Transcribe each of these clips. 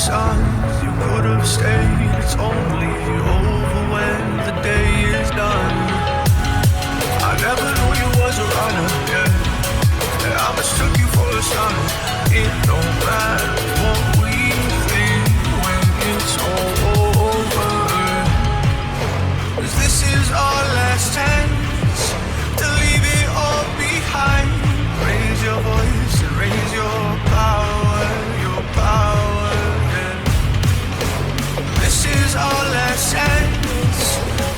signs you could have stayed. It's only over when the day is done. I never knew you was a runner, yeah. I mistook you for a son. It don't matter what we think when it's all over. 'Cause this is our last chance to leave it all behind. Raise your voice and raise your power, yeah. This is our last chance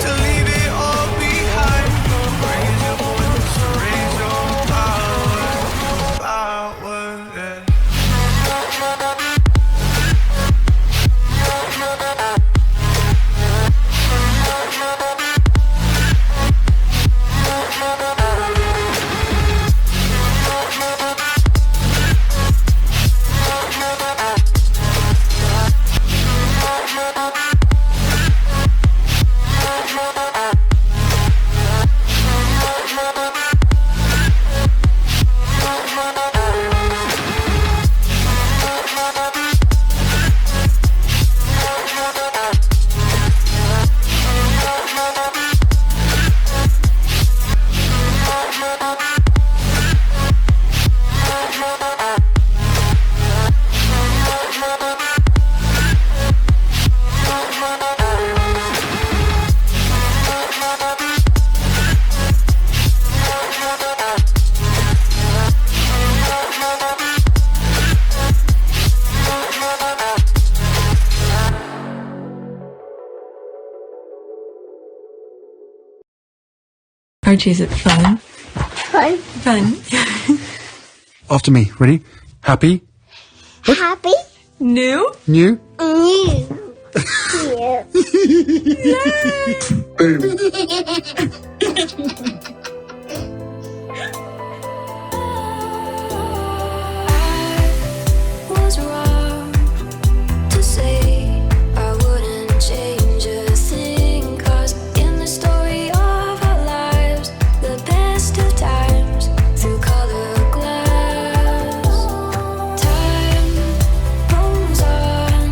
to leave it all behind. Raise your voice and raise your power, yeah. Archie, is it fun? Fun. Fun. After me. Ready? Happy? Happy. New? New? New. Was wrong to say I wouldn't change a thing, 'cause in the story of our lives, the best of times through color glass, time rolls on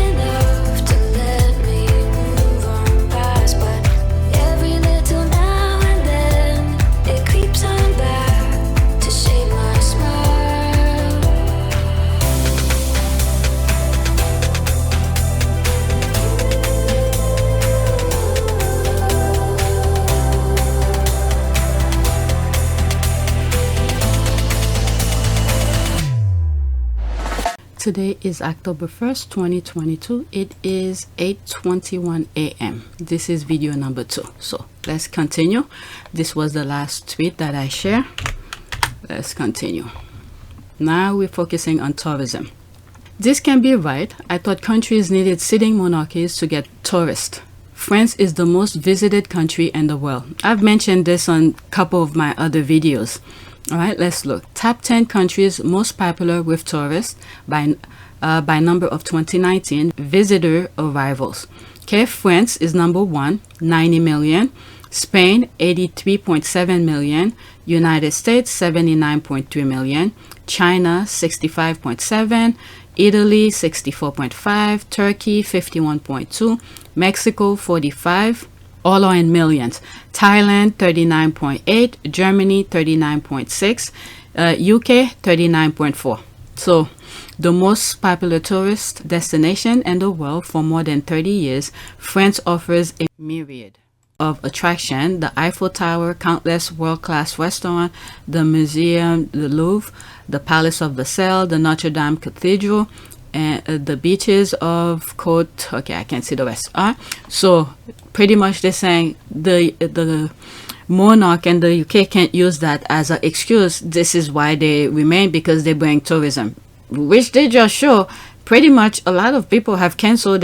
enough to let me move on past, but every little now and then it creeps on back to shape my smile. Today is October 1st, 2022. It is 8:21 a.m. This is video number 2. So let's continue. This was the last tweet that I shared. Let's continue. Now we're focusing on tourism. This can be right. I thought countries needed sitting monarchies to get tourists. France is the most visited country in the world. I've mentioned this on a couple of my other videos. All right, let's look. Top 10 countries most popular with tourists by number of 2019 visitor arrivals. Okay, France is number 1, 90 million. Spain, 83.7 million. United States, 79.3 million. China, 65.7. Italy, 64.5. Turkey, 51.2. Mexico, 45. All are in millions. Thailand 39.8, Germany 39.6, UK 39.4. So the most popular tourist destination in the world for more than 30 years, France offers a myriad of attraction: the Eiffel Tower, countless world-class restaurants, the museum, the Louvre, the Palace of Versailles, the Notre Dame Cathedral, and the beaches of Côte. Okay, I can't see the rest. So pretty much they're saying the monarch and the UK can't use that as an excuse. This is why they remain, because they bring tourism, which they just show. Pretty much a lot of people have canceled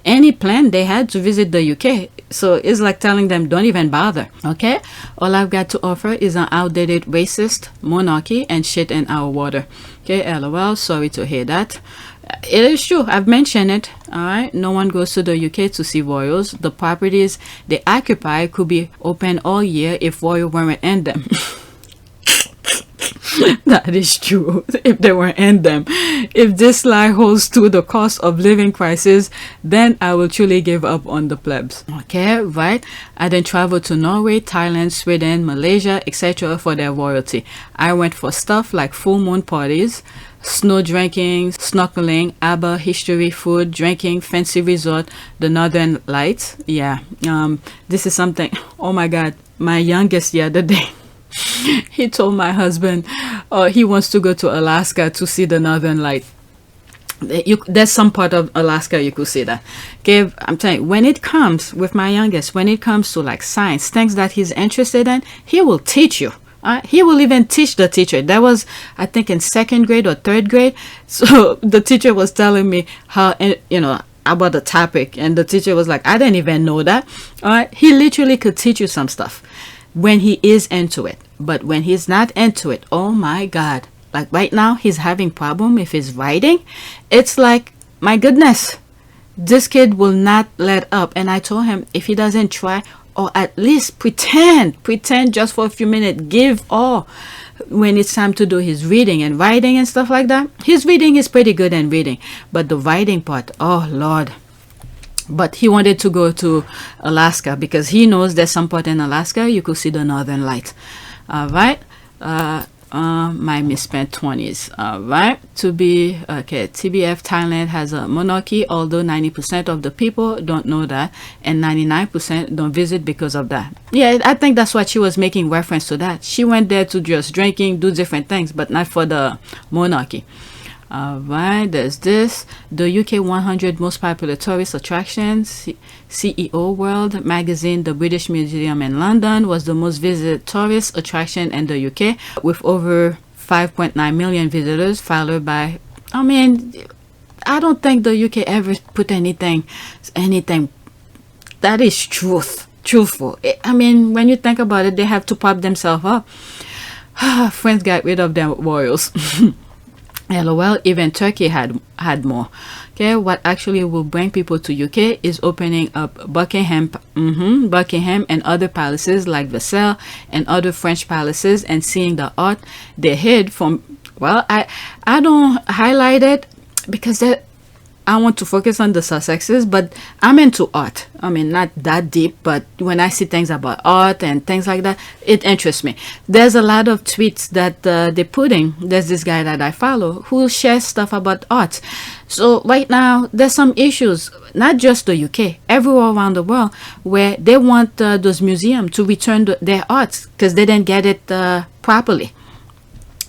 any plan they had to visit the UK. So it's like telling them don't even bother. Okay, all I've got to offer is an outdated racist monarchy and shit in our water. Okay, LOL, sorry to hear that. It is true, I've mentioned it. All right, no one goes to the UK to see royals. The properties they occupy could be open all year if royal weren't in them. That is true. If they were in them. If this lie holds to the cost of living crisis, then I will truly give up on the plebs. Okay, right? I then traveled to Norway, Thailand, Sweden, Malaysia, etc. for their royalty. I went for stuff like full moon parties, snow drinking, snorkeling, ABBA, history, food, drinking, fancy resort, the Northern Lights. Yeah, this is something, oh my God, my youngest the other day, he told my husband he wants to go to Alaska to see the Northern Light. There's some part of Alaska you could see that. Okay, I'm telling you, when it comes with my youngest, when it comes to like science, things that he's interested in, he will teach you. He will even teach the teacher. That was, I think, in 2nd grade or 3rd grade. So the teacher was telling me how, about the topic, and the teacher was like, I didn't even know that. He literally could teach you some stuff when he is into it. But when he's not into it, oh my God. Like right now, he's having problem with his writing. It's like, my goodness, this kid will not let up. And I told him, if he doesn't try, or at least pretend just for a few minutes, give all when it's time to do his reading and writing and stuff like that. His reading is pretty good in reading, but the writing part, oh Lord. But he wanted to go to Alaska because he knows there's some part in Alaska you could see the Northern Lights. All right. My misspent 20s. All right. To be okay, TBF Thailand has a monarchy, although 90% of the people don't know that, and 99% don't visit because of that. Yeah, I think that's what she was making reference to, that she went there to just drinking, do different things, but not for the monarchy. All right, there's this, the UK 100 most popular tourist attractions. CEO World magazine, the British Museum in London was the most visited tourist attraction in the UK, with over 5.9 million visitors, followed by, I don't think the UK ever put anything that is truthful. When you think about it, they have to pop themselves up. France got rid of their royals. LOL, even Turkey had more. Okay, what actually will bring people to UK is opening up Buckingham and other palaces like Versailles and other French palaces, and seeing the art they hid from. Well, I don't highlight it because I want to focus on the Sussexes, but I'm into art. Not that deep, but when I see things about art and things like that, it interests me. There's a lot of tweets that they're putting. There's this guy that I follow who shares stuff about art. So right now, there's some issues, not just the UK, everywhere around the world, where they want those museums to return their art because they didn't get it properly.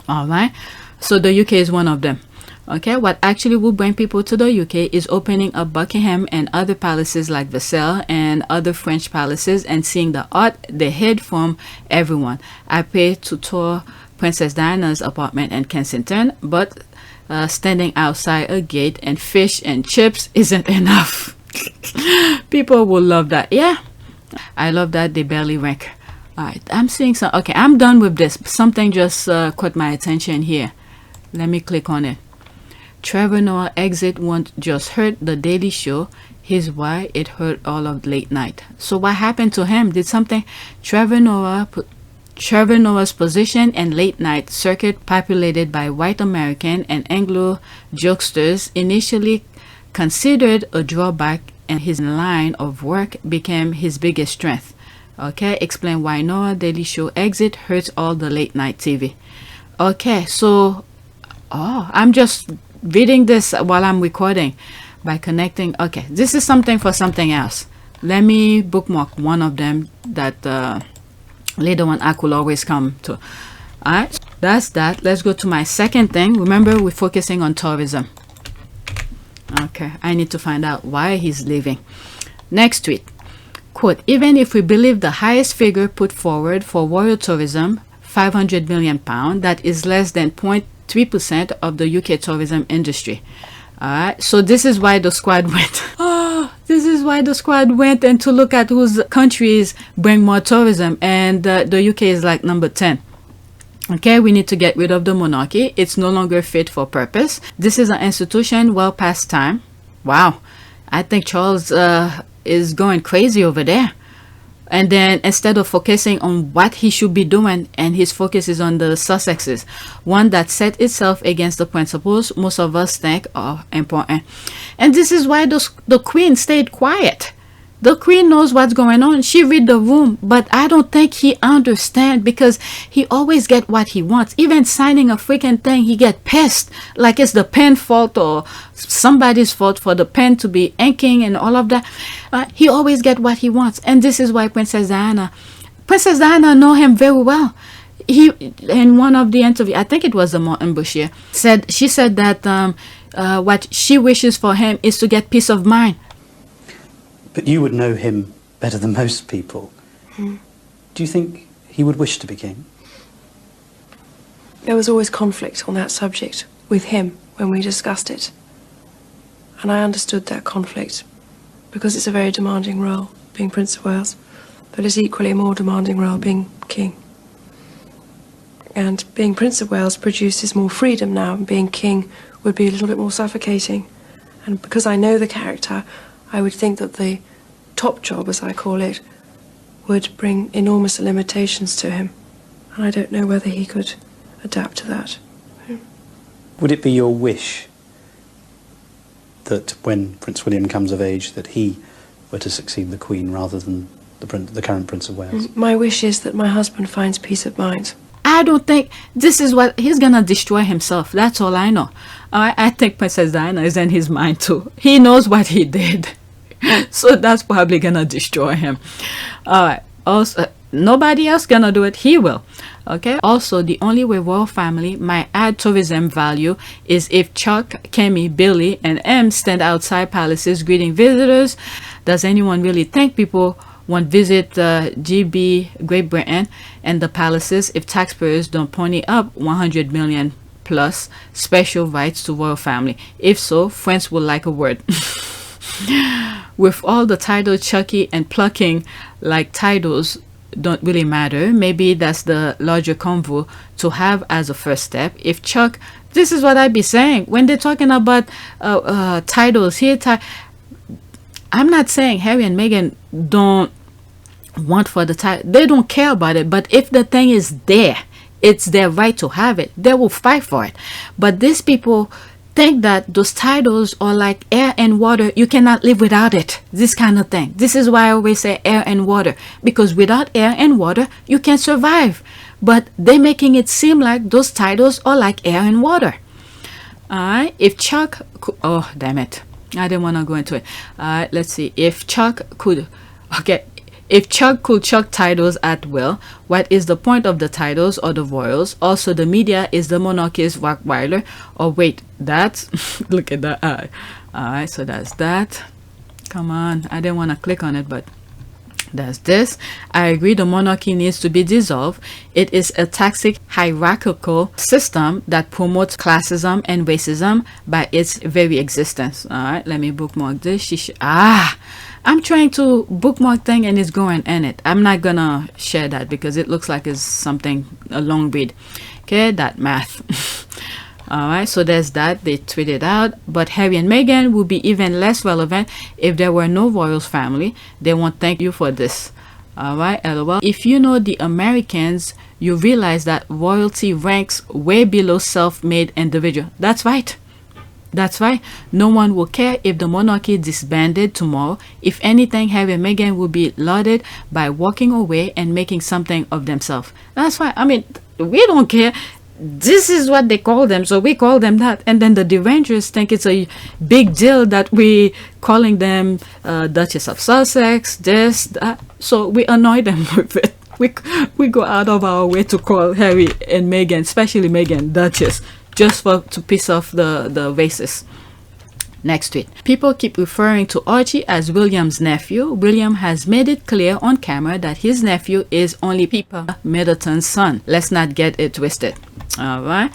All right. So the UK is one of them. Okay, what actually will bring people to the UK is opening up Buckingham and other palaces like Versailles and other French palaces, and seeing the art they hid from everyone. I paid to tour Princess Diana's apartment in Kensington, but standing outside a gate and fish and chips isn't enough. People will love that. Yeah, I love that they barely rank. All right, I'm seeing some. Okay, I'm done with this. Something just caught my attention here. Let me click on it. Trevor Noah exit won't just hurt the Daily Show, here's why it hurt all of late night. So what happened to him? Did something? Trevor Noah's position in late night circuit, populated by white American and Anglo jokesters, initially considered a drawback, and his line of work became his biggest strength. Okay, explain why Noah Daily Show exit hurts all the late night TV. Okay, so I'm just reading this while I'm recording by connecting. Okay, this is something for something else. Let me bookmark one of them that later on I could always come to. All right, that's that. Let's go to my second thing. Remember, we're focusing on tourism. Okay, I need to find out why he's leaving. Next tweet, quote, even if we believe the highest figure put forward for royal tourism, £500 million, that is less than 0.3% of the UK tourism industry. All right, so this is why the squad went. This is why the squad went, and to look at whose countries bring more tourism, and the UK is like number 10. Okay, we need to get rid of the monarchy. It's no longer fit for purpose. This is an institution well past time. Wow, I think Charles is going crazy over there. And then instead of focusing on what he should be doing, and his focus is on the Sussexes, one that set itself against the principles most of us think are important. And this is why the Queen stayed quiet. The Queen knows what's going on. She read the room, but I don't think he understands, because he always get what he wants. Even signing a freaking thing, he get pissed, like it's the pen fault or somebody's fault for the pen to be inking and all of that. He always get what he wants, and this is why Princess Diana know him very well. He, in one of the interview, I think it was the Monarchy, she said that what she wishes for him is to get peace of mind. But you would know him better than most people. Do you think he would wish to be king? There was always conflict on that subject with him when we discussed it. And I understood that conflict, because it's a very demanding role, being Prince of Wales, but it's equally a more demanding role being king. And being Prince of Wales produces more freedom now, and being king would be a little bit more suffocating. And because I know the character, I would think that the top job, as I call it, would bring enormous limitations to him. And I don't know whether he could adapt to that. Would it be your wish that when Prince William comes of age, that he were to succeed the Queen rather than the current Prince of Wales? My wish is that my husband finds peace of mind. I don't think this is what he's gonna destroy himself. That's all I know. I think Princess Diana is in his mind too. He knows what he did. So that's probably gonna destroy him. Alright, also nobody else gonna do it, he will. Okay, also the only way royal family might add tourism value is if Chuck, Kemi, Billy and M stand outside palaces greeting visitors. Does anyone really think people won't visit GB Great Britain and the palaces if taxpayers don't pony up 100 million plus special rights to royal family? If so, France would like a word. With all the titles Chucky and plucking like titles don't really matter, maybe that's the larger convo to have as a first step. If Chuck, this is what I'd be saying when they're talking about titles here. I'm not saying Harry and Meghan don't want for the title, they don't care about it, but if the thing is there, it's their right to have it, they will fight for it. But these people think that those titles are like air and water, you cannot live without it, this kind of thing. This is why I always say air and water, because without air and water you can't survive. But they're making it seem like those titles are like air and water. Alright, if Chuck could, oh damn it, I didn't want to go into it. Alright, let's see. If Chuck could, okay, if Chuck could chuck titles at will, what is the point of the titles or the royals? Also, the media is the monarchies Rottweiler. Oh wait, that's look at that. Alright, so that's that. Come on, I didn't want to click on it, but that's this. I agree the monarchy needs to be dissolved. It is a toxic hierarchical system that promotes classism and racism by its very existence. Alright, let me bookmark this. I'm trying to bookmark thing and it's going in it. I'm not gonna share that because it looks like it's something, a long read. Okay, that math. Alright, so there's that. They tweeted out, but Harry and Meghan would be even less relevant if there were no royals family. They won't thank you for this. Alright, lol. If you know the Americans, you realize that royalty ranks way below self-made individual. That's right. That's right. No one will care if the monarchy disbanded tomorrow. If anything, Harry and Meghan will be lauded by walking away and making something of themselves. That's why, I mean, we don't care. This is what they call them, so we call them that. And then the derangers think it's a big deal that we calling them Duchess of Sussex, this, that. So we annoy them with it. We go out of our way to call Harry and Meghan, especially Meghan, Duchess, just to piss off the racists. Next tweet. People keep referring to Archie as William's nephew. William has made it clear on camera that his nephew is only Middleton's son. Let's not get it twisted. Alright.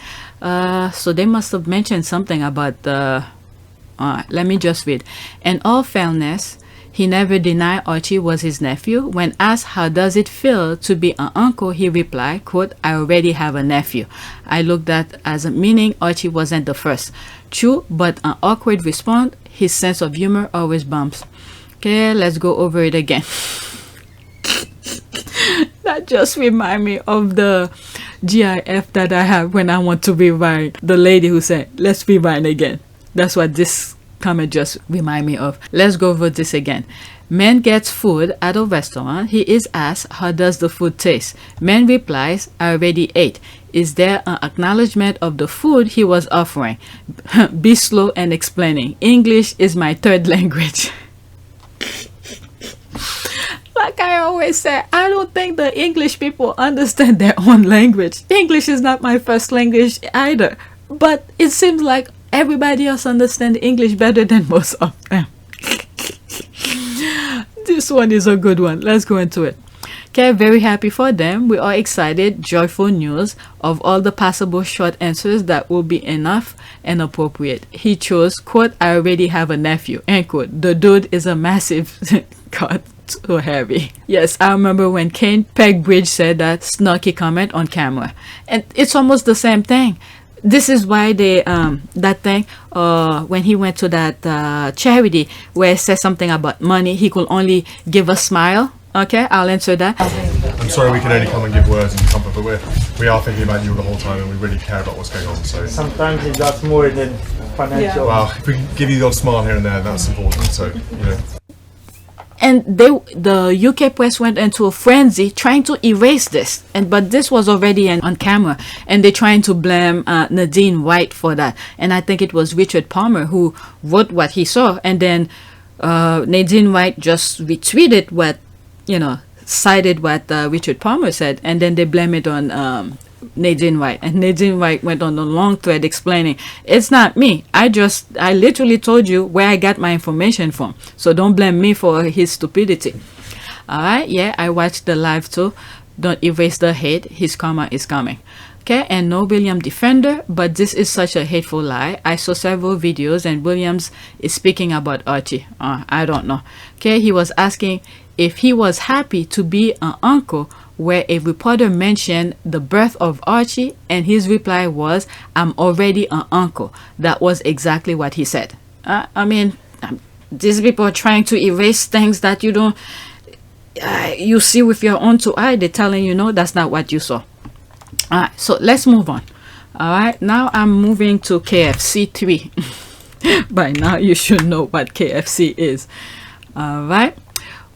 So they must have mentioned something about the... let me just read. In all fairness, he never denied Archie was his nephew. When asked how does it feel to be an uncle, he replied, quote, I already have a nephew. I looked at as meaning Archie wasn't the first. True, but an awkward response. His sense of humor always bumps. Okay, let's go over it again. That just remind me of the GIF that I have when I want to rewind. The lady who said, let's rewind again. That's what this comment just remind me of. Let's go over this again. Man gets food at a restaurant. He is asked, how does the food taste? Man replies, I already ate. Is there an acknowledgement of the food he was offering? Be slow and explaining. English is my third language. Like I always say, I don't think the English people understand their own language. English is not my first language either. But it seems like everybody else understands English better than most of them. This one is a good one. Let's go into it. Okay, very happy for them. We are excited. Joyful news of all the possible short answers that will be enough and appropriate. He chose, quote, I already have a nephew, end quote. The dude is a massive cut to Harry. Yes, I remember when Kane Pegbridge said that snarky comment on camera. And it's almost the same thing. This is why they that thing when he went to that charity where it says something about money, he could only give a smile. Okay, I'll answer that. I'm sorry we can only come and give words and comfort, but we are thinking about you the whole time and we really care about what's going on. So sometimes it's just more than financial. Well, if we can give you the odd smile here and there, that's important. So you know. And the UK press went into a frenzy trying to erase this, but this was already on camera, and they're trying to blame Nadine White for that. And I think it was Richard Palmer who wrote what he saw, and then Nadine White just retweeted what, cited what Richard Palmer said, and then they blame it on Nadine White. And Nadine White went on a long thread explaining, it's not me. I literally told you where I got my information from. So don't blame me for his stupidity. Alright, yeah, I watched the live too. Don't erase the hate. His karma is coming. Okay, and no William defender, but this is such a hateful lie. I saw several videos and Williams is speaking about Archie. I don't know. Okay, he was asking if he was happy to be an uncle, where a reporter mentioned the birth of Archie, and his reply was, I'm already an uncle. That was exactly what he said. These people are trying to erase things that you don't you see with your own two eyes. They're telling you, no, that's not what you saw. Alright, so let's move on. Alright, now I'm moving to KFC 3. By now you should know what KFC is. Alright,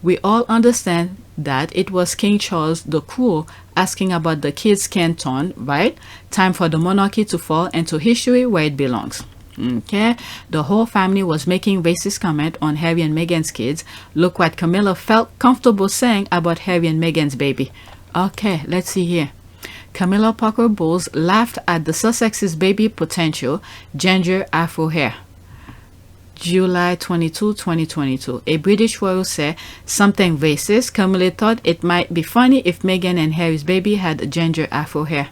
we all understand that it was King Charles the Cruel asking about the kids' canton, right? Time for the monarchy to fall into history where it belongs. Okay, the whole family was making racist comment on Harry and Meghan's kids. Look what Camilla felt comfortable saying about Harry and Meghan's baby. Okay, let's see here. Camilla Parker Bowles laughed at the Sussex's baby potential, ginger afro hair. July 22, 2022. A British royal said something racist. Camilla thought it might be funny if Meghan and Harry's baby had ginger afro hair.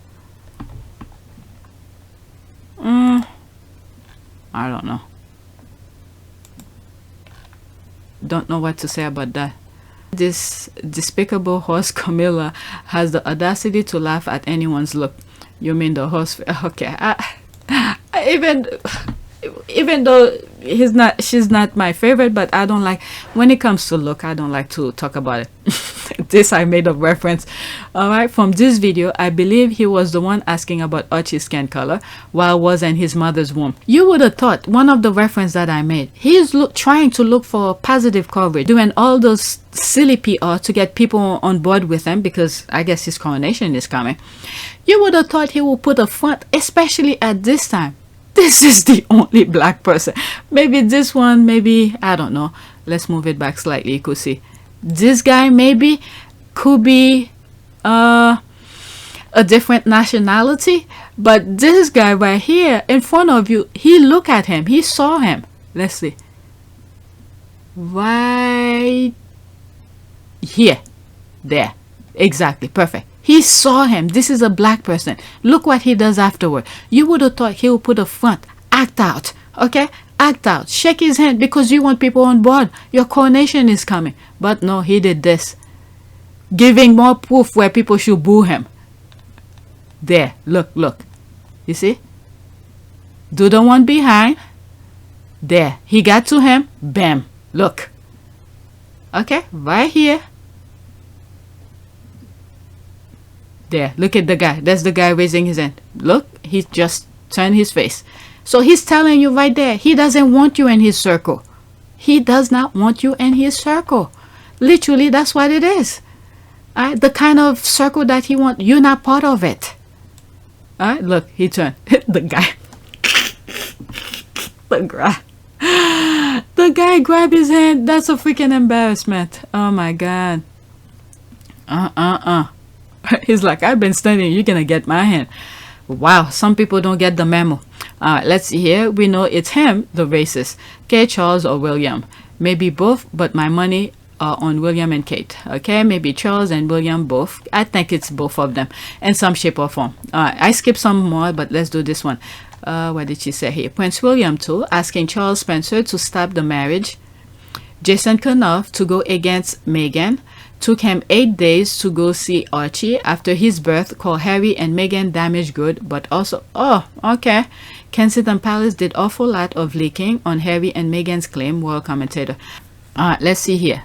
I don't know. Don't know what to say about that. This despicable horse Camilla has the audacity to laugh at anyone's look. You mean the horse? Okay. Even though she's not my favorite, but I don't like, when it comes to look, I don't like to talk about it. This I made a reference. Alright, from this video, I believe he was the one asking about Archie's skin color while was in his mother's womb. You would have thought one of the reference that I made, he's trying to look for positive coverage, doing all those silly PR to get people on board with him, because I guess his coronation is coming. You would have thought he will put a front, especially at this time. This is the only black person. Maybe this one, maybe, I don't know. Let's move it back slightly. You could see. This guy maybe could be a different nationality. But this guy right here in front of you, he looked at him. He saw him. Let's see. Right here. There. Exactly. Perfect. He saw him. This is a black person. Look what he does afterward. You would have thought he would put a front. Act out. Okay? Act out. Shake his hand because you want people on board. Your coronation is coming. But no, he did this. Giving more proof where people should boo him. There. Look, look. You see? Do the one behind. There. He got to him. Bam. Look. Okay? Right here. There, look at the guy. That's the guy raising his hand. Look, he just turned his face. So he's telling you right there, he doesn't want you in his circle. He does not want you in his circle. Literally, that's what it is. The kind of circle that he wants, you're not part of it. Look, he turned. The guy. The guy grabbed his hand. That's a freaking embarrassment. Oh my God. He's like, I've been studying. You're going to get my hand. Wow, some people don't get the memo. Let's see here. We know it's him, the racist. Okay, Charles or William. Maybe both, but my money on William and Kate. Okay, maybe Charles and William both. I think it's both of them in some shape or form. I skipped some more, but let's do this one. What did she say here? Prince William too, asking Charles Spencer to stop the marriage. Jason Kenoff to go against Meghan. Took him 8 days to go see Archie after his birth. Called Harry and Meghan damaged good, but also, oh, okay. Kensington Palace did awful lot of leaking on Harry and Meghan's claim. World commentator. Let's see here.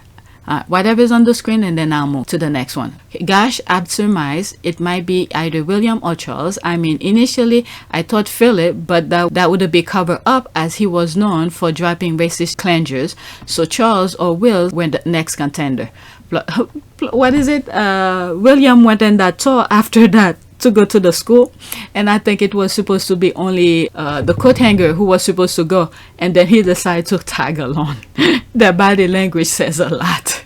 Whatever's on the screen, and then I'll move to the next one. Gosh, I'd surmise it might be either William or Charles. I mean, initially I thought Philip, but that would be covered up as he was known for dropping racist clangers. So Charles or Will were the next contender. What is it? William went on that tour after that to go to the school, and I think it was supposed to be only the coat hanger who was supposed to go, and then he decided to tag along. Their body language says a lot.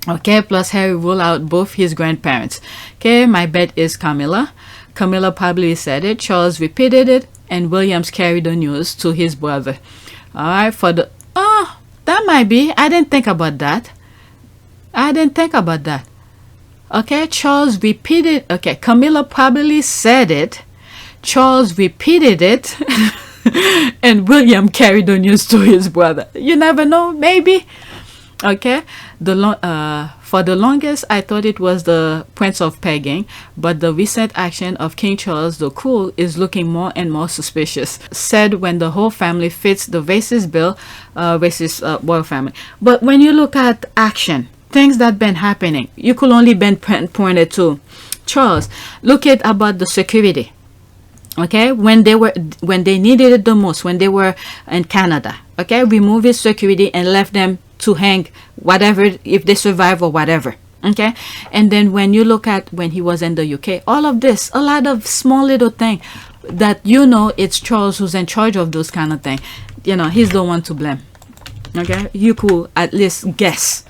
Okay, plus Harry ruled out both his grandparents. Okay, my bet is Camilla. Camilla probably said it, Charles repeated it, and Williams carried the news to his brother. All right, for the that might be. I didn't think about that. Okay, Charles repeated. Okay, Camilla probably said it. Charles repeated it. And William carried the news to his brother. You never know, maybe. Okay, for the longest, I thought it was the Prince of Pegging, but the recent action of King Charles the Cruel is looking more and more suspicious. Said when the whole family fits the racist bill, royal family. But when you look at action, things that been happening, you could only been pointed to Charles. Look at about the security. Okay, when they needed it the most, when they were in Canada. Okay, remove his security and left them to hang whatever, if they survive or whatever. Okay, and then when you look at when he was in the UK, all of this, a lot of small little thing that it's Charles who's in charge of those kind of thing. He's the one to blame. Okay, you could at least guess.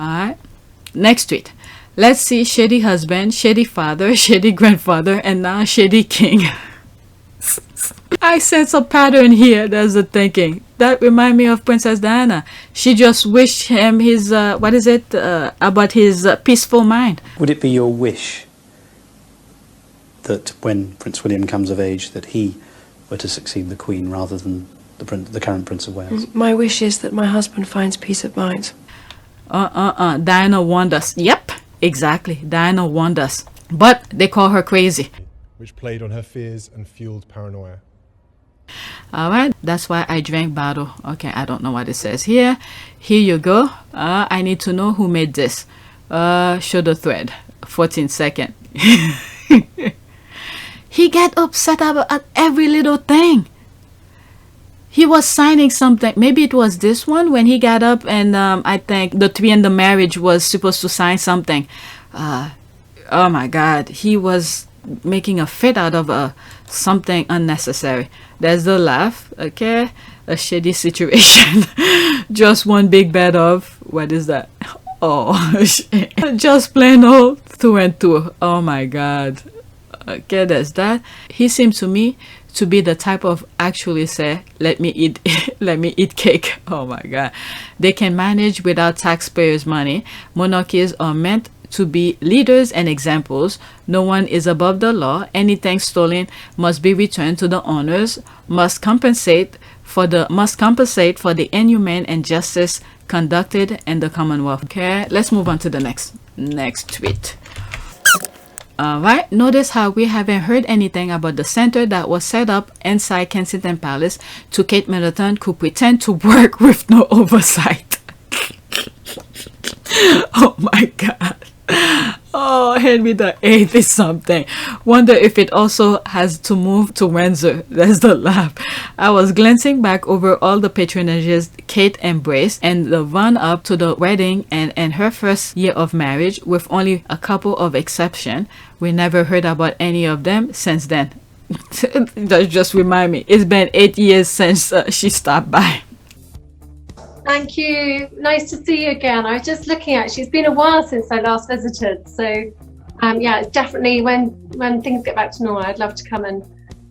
All right, next tweet. Let's see. Shady husband, shady father, shady grandfather, and now shady king. I sense a pattern here. There's the thinking that remind me of Princess Diana. She just wished him his about his peaceful mind. Would it be your wish that when Prince William comes of age that he were to succeed the Queen rather than the current Prince of Wales? My wish is that my husband finds peace of mind. Diana warned us. Yep, exactly. Diana warned us. But they call her crazy. Which played on her fears and fueled paranoia. Alright, that's why I drank bottle. Okay, I don't know what it says here. Here you go. I need to know who made this. Show the thread. 14 seconds. He get upset about every little thing. He was signing something. Maybe it was this one when he got up and I think the three in the marriage was supposed to sign something. Oh my God. He was making a fit out of something unnecessary. There's the laugh. Okay, a shady situation. Just one big bed of what is that? Oh, just plain old 2 and 2. Oh my God. Okay, there's that. He seems to me to be the type of actually say, let me eat cake. Oh my God. They can manage without taxpayers' money. Monarchies are meant to be leaders and examples. No one is above the law. Anything stolen must be returned to the owners. Must compensate for the inhumane and injustice conducted in the Commonwealth. Okay, let's move on to the next tweet. Alright, notice how we haven't heard anything about the center that was set up inside Kensington Palace to Kate Middleton could pretend to work with no oversight. Oh my God. Oh, Henry VIII is something. Wonder if it also has to move to Windsor. That's the laugh. I was glancing back over all the patronages Kate embraced and the run up to the wedding and her first year of marriage, with only a couple of exceptions. We never heard about any of them since then. That just remind me, it's been 8 years since she stopped by. Thank you. Nice to see you again. I was just looking at, it's been a while since I last visited. So yeah, definitely when things get back to normal, I'd love to come and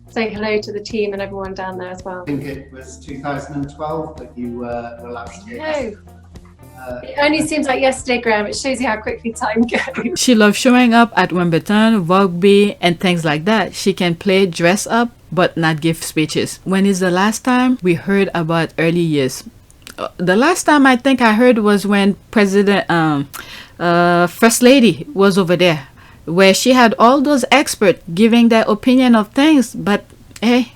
say hello to the team and everyone down there as well. I think it was 2012 that you were last here. It only seems like yesterday, Graham. It shows you how quickly time goes. She loves showing up at Wimbledon, rugby, and things like that. She can play dress up, but not give speeches. When is the last time we heard about early years? The last time I think I heard was when President, First Lady was over there, where she had all those experts giving their opinion of things. But hey,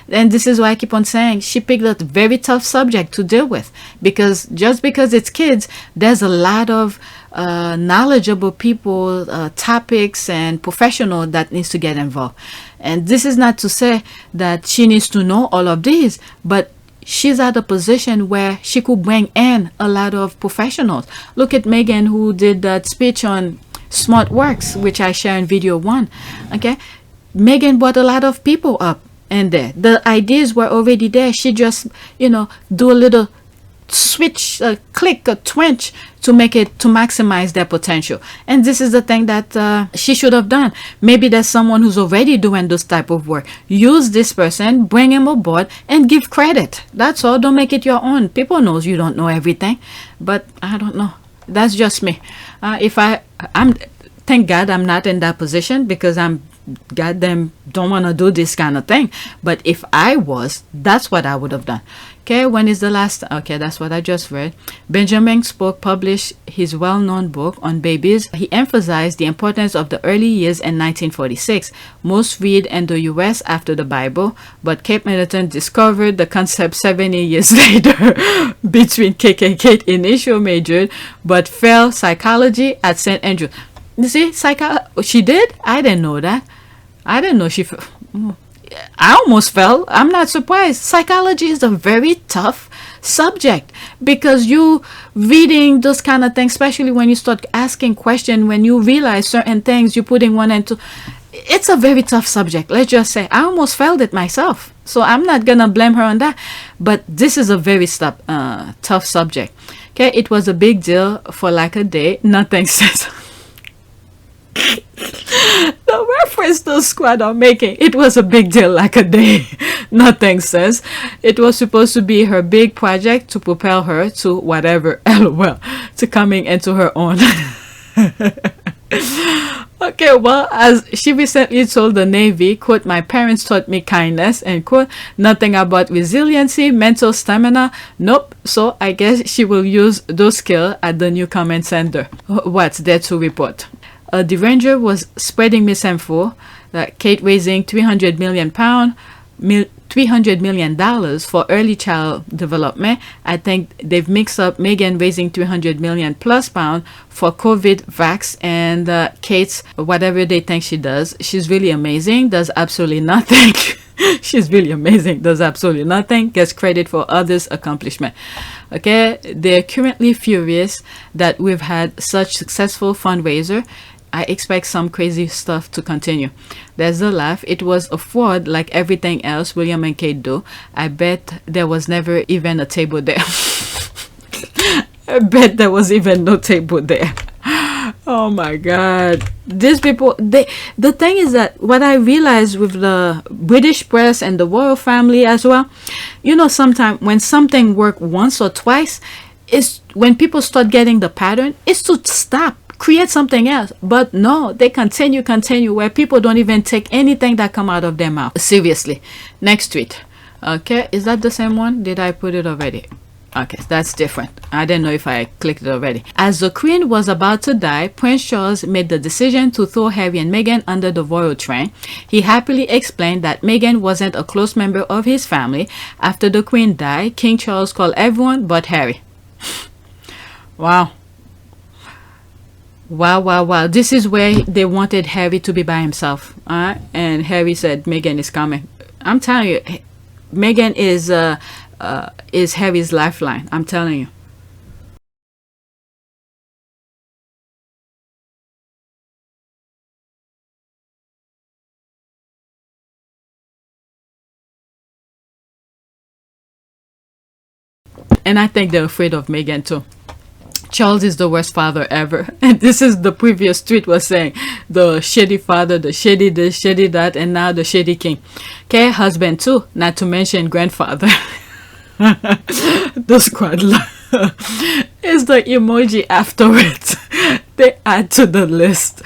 and this is why I keep on saying she picked a very tough subject to deal with, because just because it's kids, there's a lot of knowledgeable people, topics and professional that needs to get involved. And this is not to say that she needs to know all of these, but she's at a position where she could bring in a lot of professionals. Look at Meghan, who did that speech on smart works, which I share in video 1. Okay, Meghan brought a lot of people up in there. The ideas were already there. She just, do a little switch, a click, a twinge to make it, to maximize their potential. And this is the thing that she should have done. Maybe there's someone who's already doing this type of work. Use this person, bring him aboard, and give credit. That's all. Don't make it your own. People knows you don't know everything, but I don't know. That's just me. I'm thank God I'm not in that position, because I'm goddamn don't want to do this kind of thing. But if I was, that's what I would have done. Okay, when is the last? Okay, that's what I just read. Benjamin Spock published his well-known book on babies. He emphasized the importance of the early years in 1946. Most read in the US after the Bible, but Kate Middleton discovered the concept 70 years later. Between Kate initial majored but failed psychology at St. Andrews. You see, she did? I didn't know that. I didn't know she I almost fell. I'm not surprised. Psychology is a very tough subject, because you reading those kind of things, especially when you start asking questions, when you realize certain things, you're putting one and two. It's a very tough subject. Let's just say I almost failed it myself. So I'm not going to blame her on that. But this is a very tough subject. Okay, it was a big deal for like a day. Nothing says. The reference the squad are making, it was a big deal like a day. Nothing says. It was supposed to be her big project to propel her to whatever, LOL, to coming into her own. Okay, well, as she recently told the Navy, quote, "My parents taught me kindness," and quote, "nothing about resiliency, mental stamina. Nope." So I guess she will use those skills at the new command center. What's there to report? A Deranger was spreading misinfo that Kate raising £300 million for early child development. I think they've mixed up Meghan raising £300 million plus pound for COVID vax, and Kate's whatever they think she does. She's really amazing, does absolutely nothing. She's really amazing, does absolutely nothing, gets credit for others' accomplishment. Okay, they're currently furious that we've had such successful fundraiser. I expect some crazy stuff to continue. There's a laugh. It was a fraud like everything else William and Kate do. I bet there was never even a table there. I bet there was even no table there. Oh my God. These people, the thing is that what I realized with the British press and the royal family as well, sometimes when something works once or twice, is when people start getting the pattern, it's to stop. Create something else. But no, they continue where people don't even take anything that come out of their mouth seriously. Next tweet. Okay, is that the same one? Did I put it already? Okay, that's different. I didn't know if I clicked it already. As the Queen was about to die, Prince Charles made the decision to throw Harry and Meghan under the royal train. He happily explained that Meghan wasn't a close member of his family. After the Queen died, King Charles called everyone but Harry. Wow. Wow, wow, wow. This is where they wanted Harry to be by himself. And Harry said, Meghan is coming. I'm telling you, Meghan is Harry's lifeline. I'm telling you. And I think they're afraid of Meghan too. Charles is the worst father ever. And this is the previous tweet was saying. The shady father, the shady this, shady that, and now the shady king. Okay, husband too, not to mention grandfather. The squaddler is the emoji afterwards. They add to the list.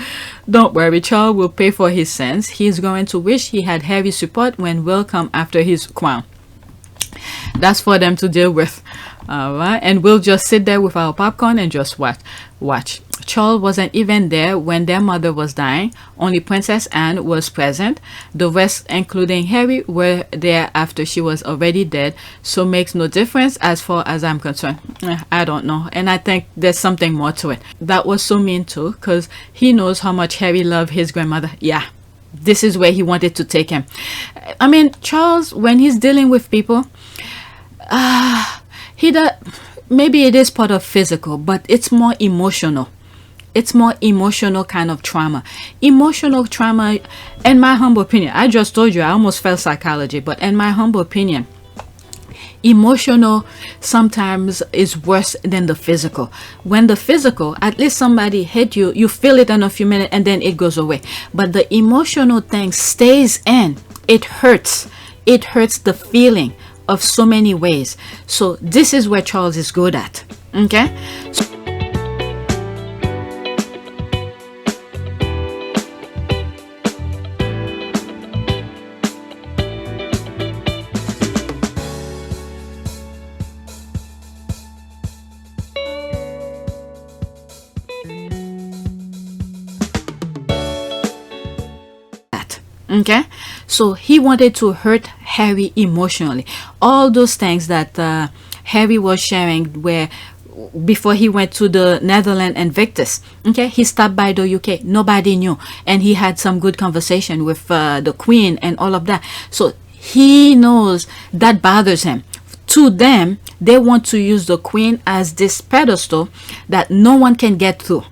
Don't worry, Charles will pay for his sins. He's going to wish he had Harry's support when will come after his crown. That's for them to deal with. Alright, and we'll just sit there with our popcorn and just watch. Charles wasn't even there when their mother was dying. Only Princess Anne was present. The rest, including Harry, were there after she was already dead. So makes no difference as far as I'm concerned. I don't know. And I think there's something more to it. That was so mean too, because he knows how much Harry loved his grandmother. Yeah, this is where he wanted to take him. I mean, Charles, when he's dealing with people, maybe it is part of physical, but it's more emotional. It's more emotional kind of trauma. Emotional trauma, in my humble opinion, I just told you I almost felt psychology, but in my humble opinion, emotional sometimes is worse than the physical. When the physical, at least somebody hit you, you feel it in a few minutes and then it goes away. But the emotional thing stays in. It hurts. It hurts the feeling of so many ways. So this is where Charles is good at. Okay? Okay, so he wanted to hurt Harry emotionally. All those things that Harry was sharing where before he went to the Netherlands and INVICTUS, okay, he stopped by the UK, nobody knew, and he had some good conversation with the Queen and all of that. So he knows that bothers him. To them, they want to use the Queen as this pedestal that no one can get through,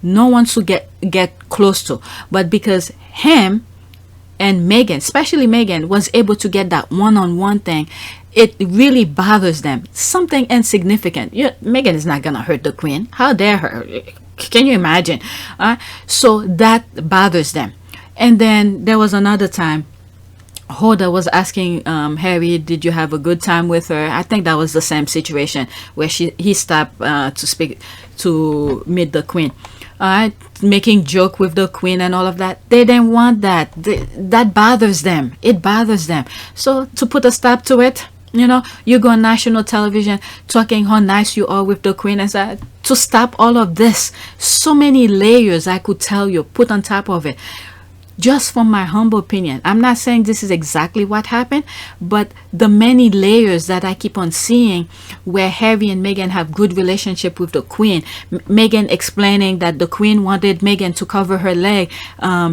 no one to get close to. But because him and Meghan, especially Meghan, was able to get that one-on-one thing, it really bothers them. Something insignificant. Meghan is not gonna hurt the Queen. How dare her? Can you imagine? So that bothers them. And then there was another time Hoda was asking Harry, did you have a good time with her? I think that was the same situation where he stopped to meet the Queen. Making joke with the Queen and all of that. They didn't want that. That bothers them. It bothers them. So to put a stop to it, you go on national television talking how nice you are with the Queen and say, to stop all of this. So many layers I could tell you put on top of it. Just from my humble opinion, I'm not saying this is exactly what happened, but the many layers that I keep on seeing where Harry and Meghan have good relationship with the Queen. Meghan explaining that the Queen wanted Meghan to cover her leg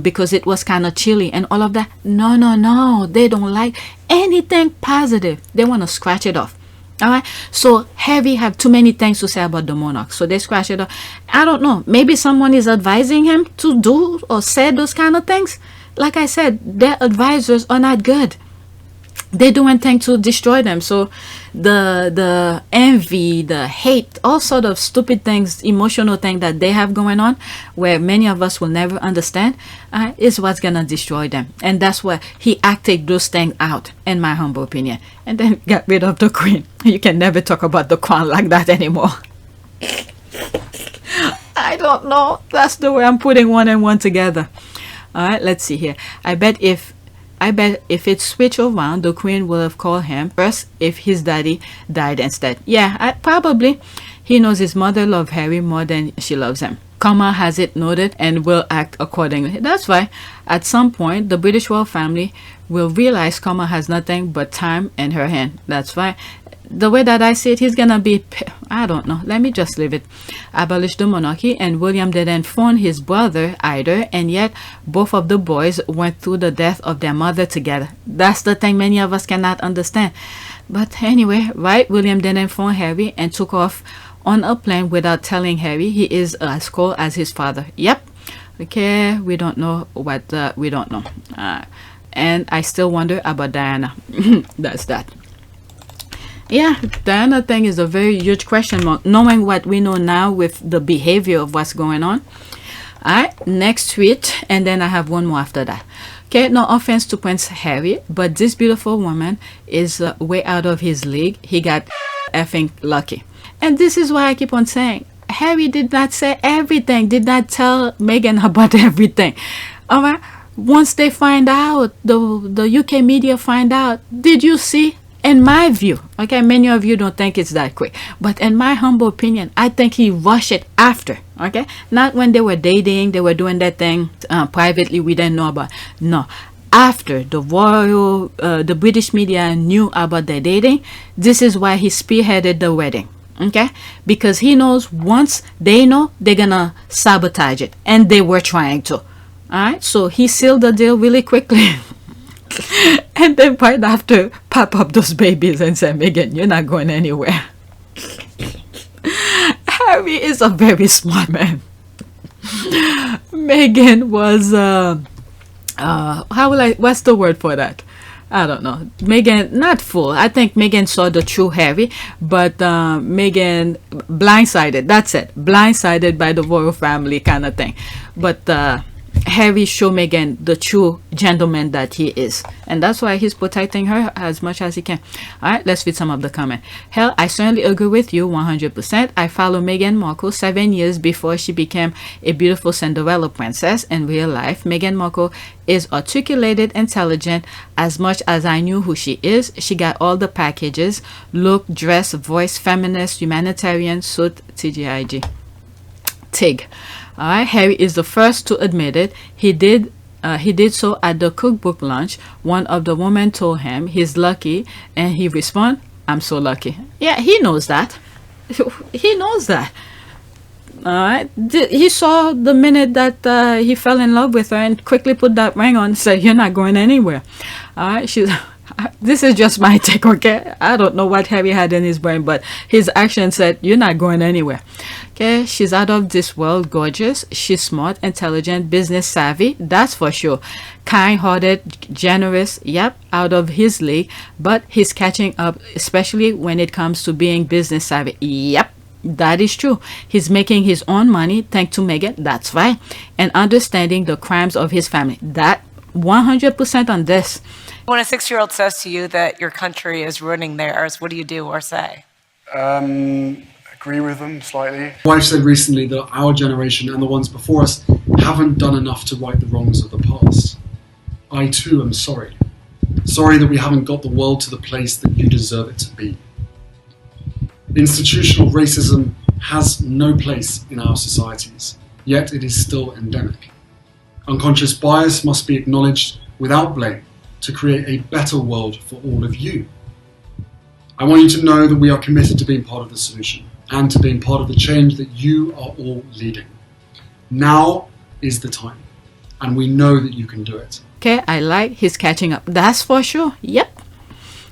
because it was kind of chilly and all of that. No. They don't like anything positive. They want to scratch it off. All right, so Harry have too many things to say about the monarch, so they scratch it off. I don't know, maybe someone is advising him to do or say those kind of things. Like I said, their advisors are not good. They do anything to destroy them. So the envy, the hate, all sort of stupid things, emotional thing that they have going on, where many of us will never understand, is what's gonna destroy them. And that's why he acted those things out, in my humble opinion, and then got rid of the Queen. You can never talk about the Crown like that anymore. I don't know. That's the way I'm putting one and one together. All right, let's see here. I bet if it switched around, the Queen will have called him first if his daddy died instead. Yeah, probably. He knows his mother loved Harry more than she loves him. Karma has it noted and will act accordingly. That's why at some point the British royal family will realize Karma has nothing but time in her hand. That's why the way that I see it, he's gonna be, I don't know, let me just leave it. Abolish the monarchy, and William didn't phone his brother either, and yet both of the boys went through the death of their mother together. That's the thing many of us cannot understand. But anyway, right, William didn't phone Harry and took off on a plane without telling Harry he is as cold as his father. Yep. Okay, we don't know what we don't know. And I still wonder about Diana. That's that. Yeah, Diana thing is a very huge question mark, knowing what we know now with the behavior of what's going on. Alright, next tweet, and then I have one more after that. Okay, no offense to Prince Harry, but this beautiful woman is way out of his league. He got effing lucky. And this is why I keep on saying, Harry did not say everything, did not tell Meghan about everything. Alright, once they find out, the UK media find out, did you see? In my view, okay, many of you don't think it's that quick, but in my humble opinion, I think he rushed it after, okay? Not when they were dating, they were doing that thing privately, we didn't know about. No, after the royal, the British media knew about their dating, this is why he spearheaded the wedding, okay? Because he knows once they know, they're gonna sabotage it, and they were trying to, all right? So he sealed the deal really quickly. And then right after, pop up those babies and say, Meghan, you're not going anywhere. Harry is a very smart man. Meghan was, what's the word for that? I don't know. Meghan, not full. I think Meghan saw the true Harry, but Meghan blindsided. That's it. Blindsided by the royal family kind of thing. But Harry showed Meghan the true gentleman that he is, and that's why he's protecting her as much as he can. All right, let's read some of the comment. Hell, I certainly agree with you 100%. I follow Meghan Markle 7 years before she became a beautiful Cinderella princess. In real life, Meghan Markle is articulated, intelligent. As much as I knew who she is, she got all the packages: look, dress, voice, feminist, humanitarian, suit, TGIG. TIG. Alright, Harry is the first to admit it. He did so at the cookbook lunch. One of the women told him he's lucky, and he responded, I'm so lucky. Yeah, he knows that. He knows that. Alright, he saw the minute that he fell in love with her and quickly put that ring on and said, you're not going anywhere. Alright, this is just my take, okay? I don't know what Harry had in his brain, but his action said, you're not going anywhere. Okay, she's out of this world, gorgeous. She's smart, intelligent, business savvy, that's for sure. Kind-hearted, generous, yep, out of his league, but he's catching up, especially when it comes to being business savvy. Yep, that is true. He's making his own money, thanks to Meghan, that's right, and understanding the crimes of his family. That 100% on this. When a 6-year-old says to you that your country is ruining theirs, what do you do or say? Agree with them slightly. My wife said recently that our generation and the ones before us haven't done enough to right the wrongs of the past. I too am sorry. Sorry that we haven't got the world to the place that you deserve it to be. Institutional racism has no place in our societies, yet it is still endemic. Unconscious bias must be acknowledged without blame to create a better world for all of you. I want you to know that we are committed to being part of the solution and to being part of the change that you are all leading. Now is the time, and we know that you can do it. Okay, I like his catching up. That's for sure. Yep.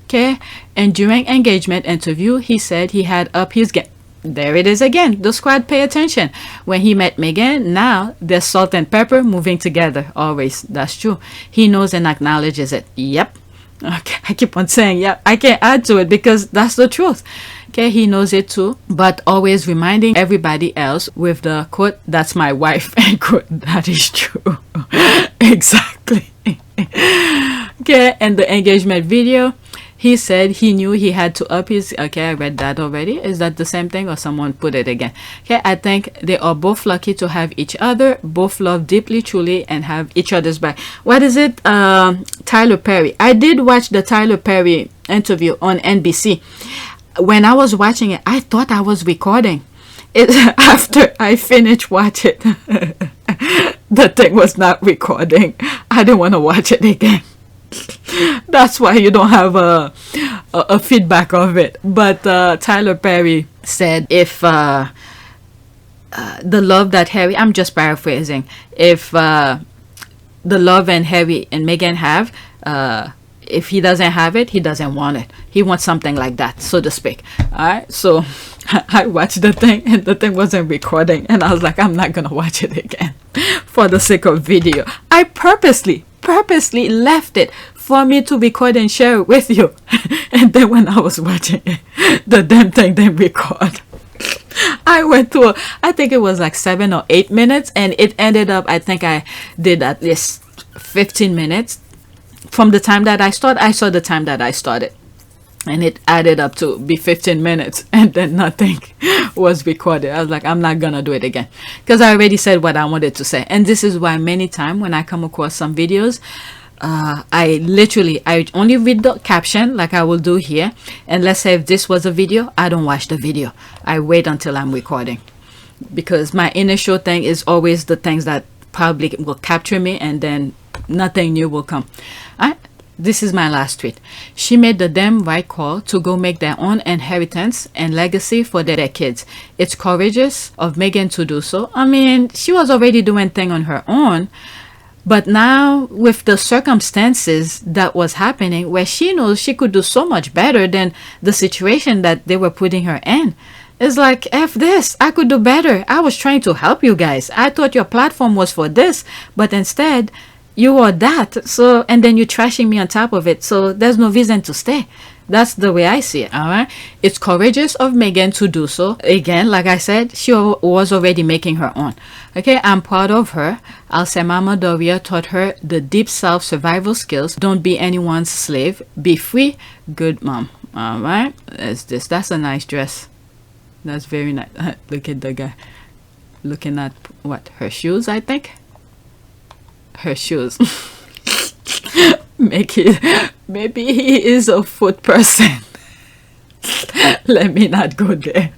Okay, and during engagement interview, he said he had up his game. There it is again. The squad pay attention. When he met Meghan, now there's salt and pepper moving together. Always. That's true. He knows and acknowledges it. Yep. Okay, I keep on saying yep. I can't add to it because that's the truth. Okay, he knows it too, but always reminding everybody else with the quote, that's my wife, end quote. That is true. Exactly. Okay, and the engagement video, he said he knew he had to up his... Okay, I read that already. Is that the same thing or someone put it again? Okay, I think they are both lucky to have each other, both love deeply, truly, and have each other's back. What is it? Tyler Perry. I did watch the Tyler Perry interview on NBC. When I was watching it, I thought I was recording. After I finished watching it, the thing was not recording. I didn't want to watch it again. That's why you don't have a feedback of it. But Tyler Perry said if the love that Harry, I'm just paraphrasing, if the love and Harry and Meghan have, if he doesn't have it, he doesn't want it. He wants something like that, so to speak. All right, so I watched the thing and the thing wasn't recording, and I was like, I'm not gonna watch it again for the sake of video. I purposely left it for me to record and share it with you. And then when I was watching it, the damn thing didn't record. I went to, I think it was like 7 or 8 minutes, and it ended up, I think I did at least 15 minutes. From the time that I started, I saw the time that I started. And it added up to be 15 minutes, and then nothing was recorded. I was like, I'm not gonna do it again, because I already said what I wanted to say. And this is why many times when I come across some videos, I only read the caption like I will do here. And let's say if this was a video, I don't watch the video. I wait until I'm recording, because my initial thing is always the things that probably will capture me, and then nothing new will come. This is my last tweet. She made the damn right call to go make their own inheritance and legacy for their kids. It's courageous of Meghan to do so. I mean, she was already doing things on her own, but now with the circumstances that was happening, where she knows she could do so much better than the situation that they were putting her in, it's like, F this, I could do better. I was trying to help you guys. I thought your platform was for this, but instead you are that. So, and then you're trashing me on top of it. So there's no reason to stay. That's the way I see it. All right. It's courageous of Meghan to do so. Again, like I said, she was already making her own. Okay. I'm proud of her. I'll say Mama Doria taught her the deep self survival skills. Don't be anyone's slave. Be free. Good mom. All right. That's a nice dress. That's very nice. Look at the guy looking at what, her shoes, I think. Her shoes. Maybe he is a foot person. Let me not go there.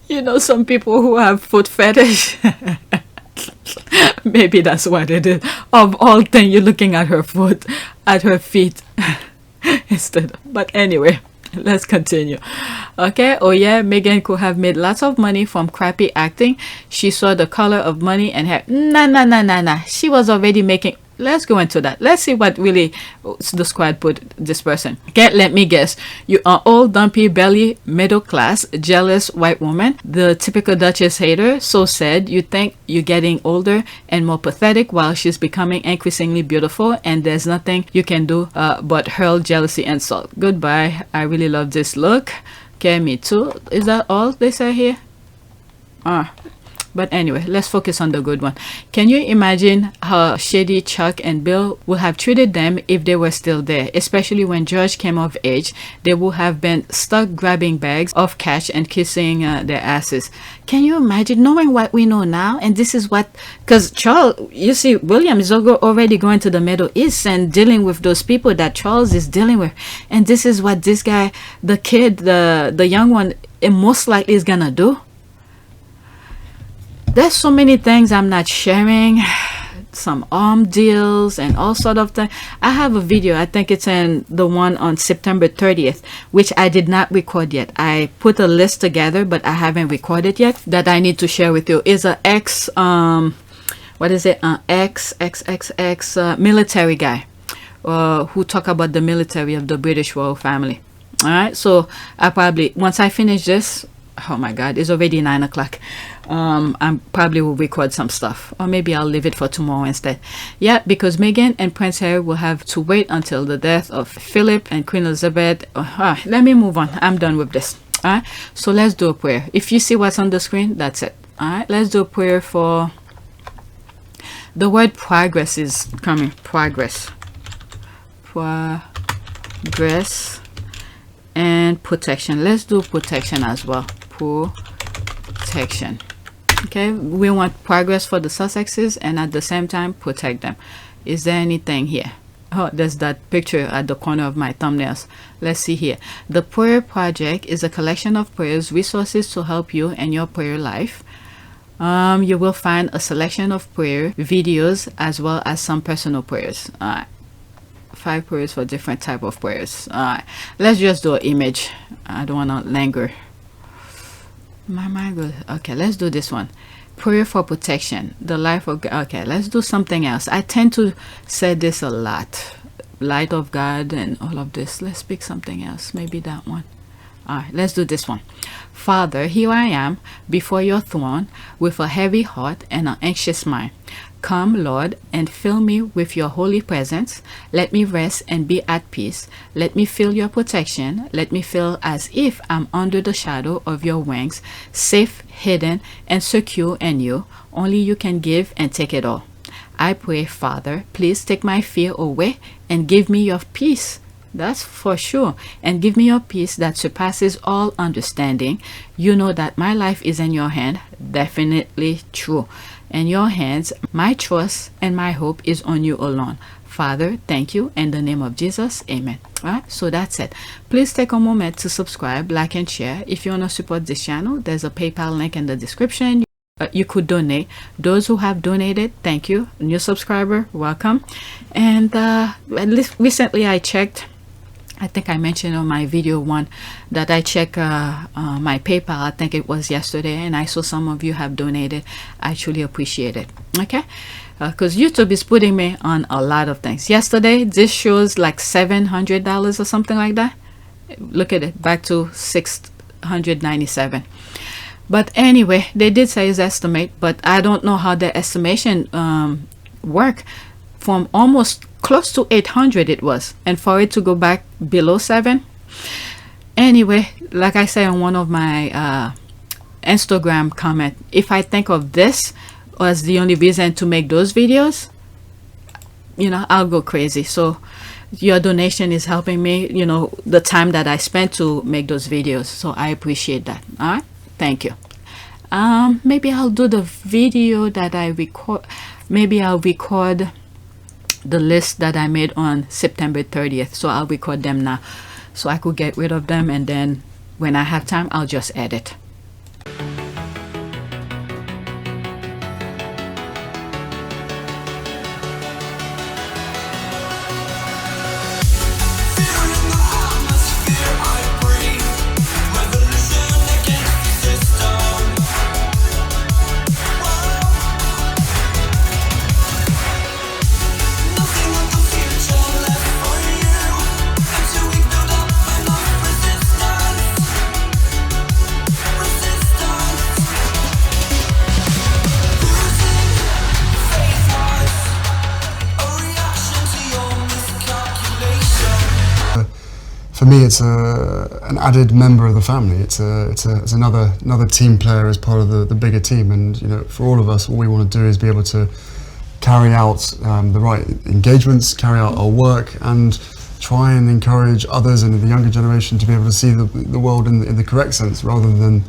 You know, some people who have foot fetish. Maybe that's what it is. Of all things, you're looking at her foot, at her feet instead. But anyway, let's continue. Okay. Oh yeah, Meghan could have made lots of money from crappy acting. She saw the color of money and had nah. She was already making. Let's go into that. Let's see what really the squad put this person. Okay, let me guess. You are old, dumpy, belly, middle class, jealous white woman. The typical Duchess hater. So sad. You think you're getting older and more pathetic while she's becoming increasingly beautiful, and there's nothing you can do but hurl jealousy and insult. Goodbye. I really love this look. Okay, me too. Is that all they say here? But anyway, let's focus on the good one. Can you imagine how shady Chuck and Bill would have treated them if they were still there? Especially when George came of age, they would have been stuck grabbing bags of cash and kissing their asses. Can you imagine knowing what we know now? And this is what, because Charles, you see, William is already going to the Middle East and dealing with those people that Charles is dealing with. And this is what this guy, the kid, the young one, most likely is gonna do. There's so many things I'm not sharing, some arm deals and all sort of things. I have a video, I think it's in the one on September 30th, which I did not record yet. I put a list together, but I haven't recorded yet, that I need to share with you. Is a ex military guy who talk about the military of the British royal family. All right, so I probably, once I finish this, oh my god, it's already 9 o'clock. I probably will record some stuff, or maybe I'll leave it for tomorrow instead. Yeah, because Meghan and Prince Harry will have to wait until the death of Philip and Queen Elizabeth. Let me move on. I'm done with this. All right, so let's do a prayer. If you see what's on the screen, that's it. All right, let's do a prayer for the word progress is coming. Progress and protection. Let's do protection as well. Protection. Okay, we want progress for the Sussexes and at the same time protect them. Is there anything here? Oh, there's that picture at the corner of my thumbnails. Let's see here. The Prayer Project is a collection of prayers, resources to help you in your prayer life. You will find a selection of prayer videos as well as some personal prayers. 5 prayers for different type of prayers. All right, let's just do an image. I don't want to linger. My mind goes, okay, let's do this one. Prayer for protection, the life of God. Okay, let's do something else. I tend to say this a lot. Light of God and all of this. Let's pick something else. Maybe that one. All right, let's do this one. Father, here I am before your throne with a heavy heart and an anxious mind. Come, Lord, and fill me with your holy presence. Let me rest and be at peace. Let me feel your protection. Let me feel as if I'm under the shadow of your wings, safe, hidden, and secure in you. Only you can give and take it all. I pray, Father, please take my fear away and give me your peace. That's for sure. And give me your peace that surpasses all understanding. You know that my life is in your hand. Definitely true. In your hands, my trust and my hope is on you alone. Father, thank you. In the name of Jesus, amen. All right, so that's it. Please take a moment to subscribe, like, and share. If you want to support this channel, there's a PayPal link in the description. You could donate. Those who have donated, thank you. New subscriber, welcome. And recently I checked, I think I mentioned on my video one that I check my PayPal. I think it was yesterday, and I saw some of you have donated. I truly appreciate it. Okay, because YouTube is putting me on a lot of things. Yesterday this shows like $700 or something like that. Look at it, back to 697. But anyway, they did say it's estimate, but I don't know how the estimation work. From almost close to 800 it was, and for it to go back below 7. Anyway, like I said on one of my Instagram comment, if I think of this as the only reason to make those videos, you know, I'll go crazy. So your donation is helping me, you know, the time that I spent to make those videos. So I appreciate that. All right, thank you. Maybe I'll do the video that I record. Maybe I'll record the list that I made on September 30th. So I'll record them now so I could get rid of them, and then when I have time I'll just edit. For me, it's an added member of the family. It's another team player as part of the bigger team. And you know, for all of us, all we want to do is be able to carry out the right engagements, carry out our work, and try and encourage others and the younger generation to be able to see the world in the correct sense, rather than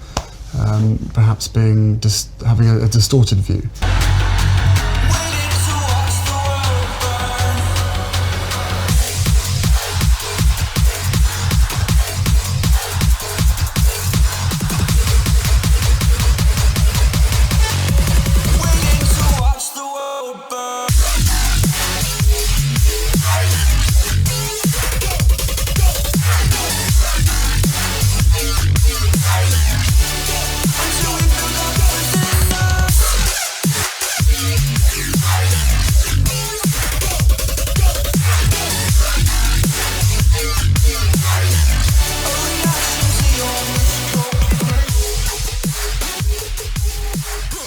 perhaps having a distorted view.